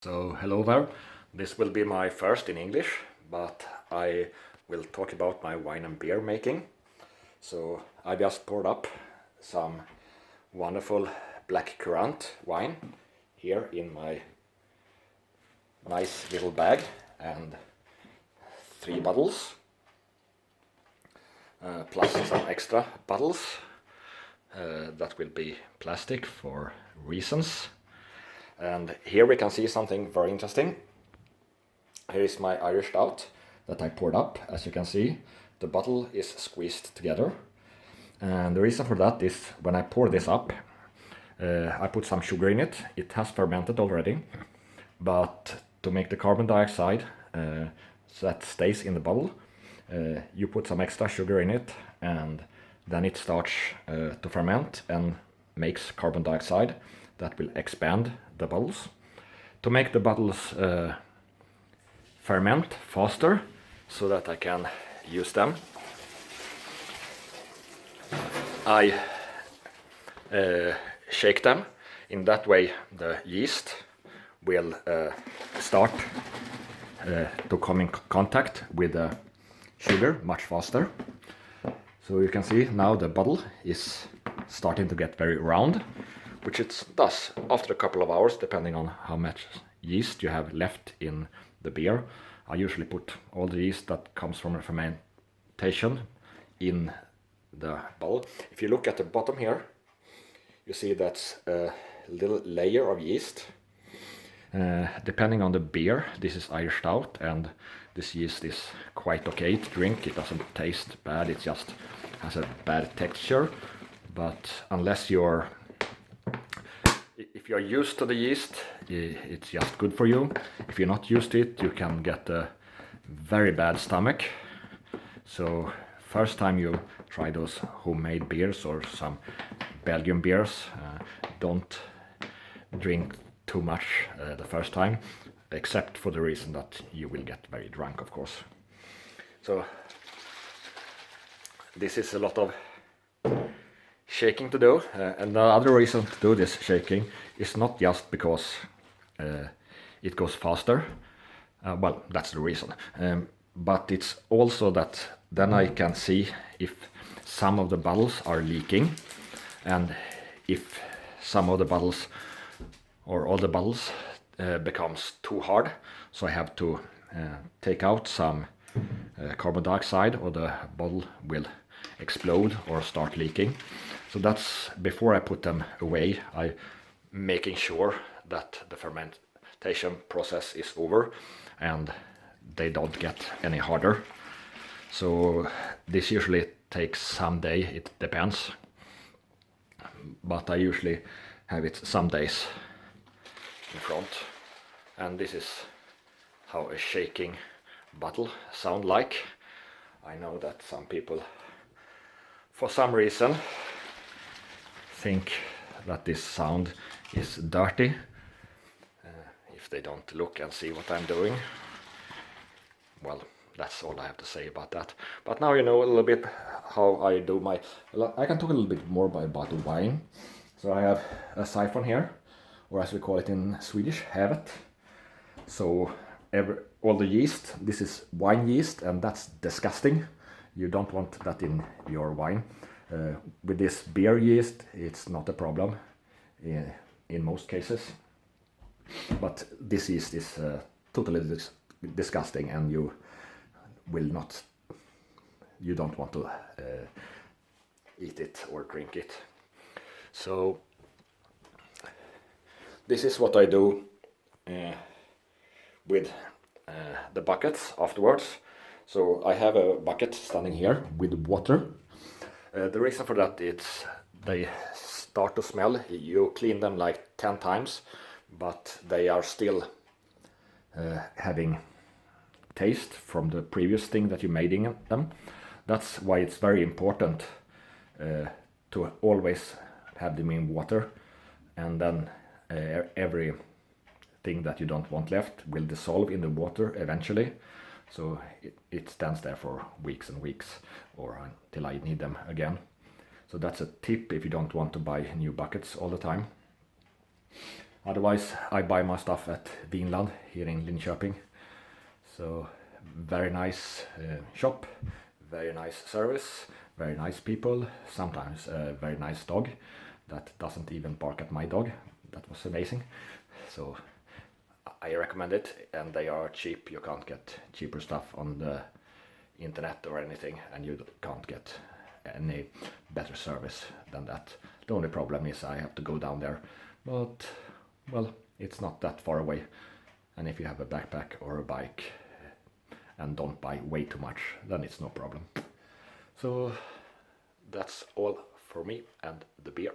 So hello there, this will be my first in English, but I will talk about my wine and beer making. So I just poured up some wonderful black currant wine here in my nice little bag and 3 bottles, plus some extra bottles that will be plastic for reasons. And here we can see something very interesting. Here is my Irish Stout that I poured up. As you can see, the bottle is squeezed together. And the reason for that is when I pour this up, I put some sugar in it. It has fermented already. But to make the carbon dioxide so that stays in the bottle, you put some extra sugar in it, and then it starts to ferment and makes carbon dioxide that will expand the bottles. To make the bottles ferment faster so that I can use them, I shake them. In that way the yeast will start to come in contact with the sugar much faster. So you can see now the bottle is starting to get very round, which it does after a couple of hours, depending on how much yeast you have left in the beer. I usually put all the yeast that comes from a fermentation in the bottle. If you look at the bottom here, you see that's a little layer of yeast. Depending on the beer, this is Irish Stout, and this yeast is quite okay to drink. It doesn't taste bad, it just has a bad texture. But unless if you're used to the yeast, it's just good for you. If you're not used to it, you can get a very bad stomach. So first time you try those homemade beers or some Belgian beers, don't drink too much the first time, except for the reason that you will get very drunk, of course. So this is a lot of shaking to do, and the other reason to do this shaking is not just because it goes faster, well, that's the reason, but it's also that then I can see if some of the bottles are leaking, and if some of the bottles or all the bottles becomes too hard, so I have to take out some carbon dioxide or the bottle will explode or start leaking. So that's before I put them away, I making sure that the fermentation process is over and they don't get any harder. So this usually takes some day, it depends, but I usually have it some days in front. And this is how a shaking bottle sound like. I know that some people for some reason think that this sound is dirty if they don't look and see what I'm doing. Well, that's all I have to say about that. But now you know a little bit how I do my... I can talk a little bit more about the wine. So I have a siphon here, or as we call it in Swedish, hävet. So all the yeast, this is wine yeast, and that's disgusting. You don't want that in your wine. With this beer yeast, it's not a problem in most cases. But this yeast is totally disgusting, and you don't want to eat it or drink it. So this is what I do with the buckets afterwards. So I have a bucket standing here with water. The reason for that is they start to smell. You clean them like 10 times, but they are still having taste from the previous thing that you made in them. That's why it's very important to always have them in water, and then everything that you don't want left will dissolve in the water eventually. So it stands there for weeks and weeks, or until I need them again. So that's a tip if you don't want to buy new buckets all the time. Otherwise, I buy my stuff at Vinland here in Linköping. So very nice shop, very nice service, very nice people, sometimes a very nice dog that doesn't even bark at my dog. That was amazing. So I recommend it, and they are cheap. You can't get cheaper stuff on the internet or anything, and you can't get any better service than that. The only problem is I have to go down there, but well, it's not that far away, and if you have a backpack or a bike and don't buy way too much, then it's no problem. So that's all for me and the beer.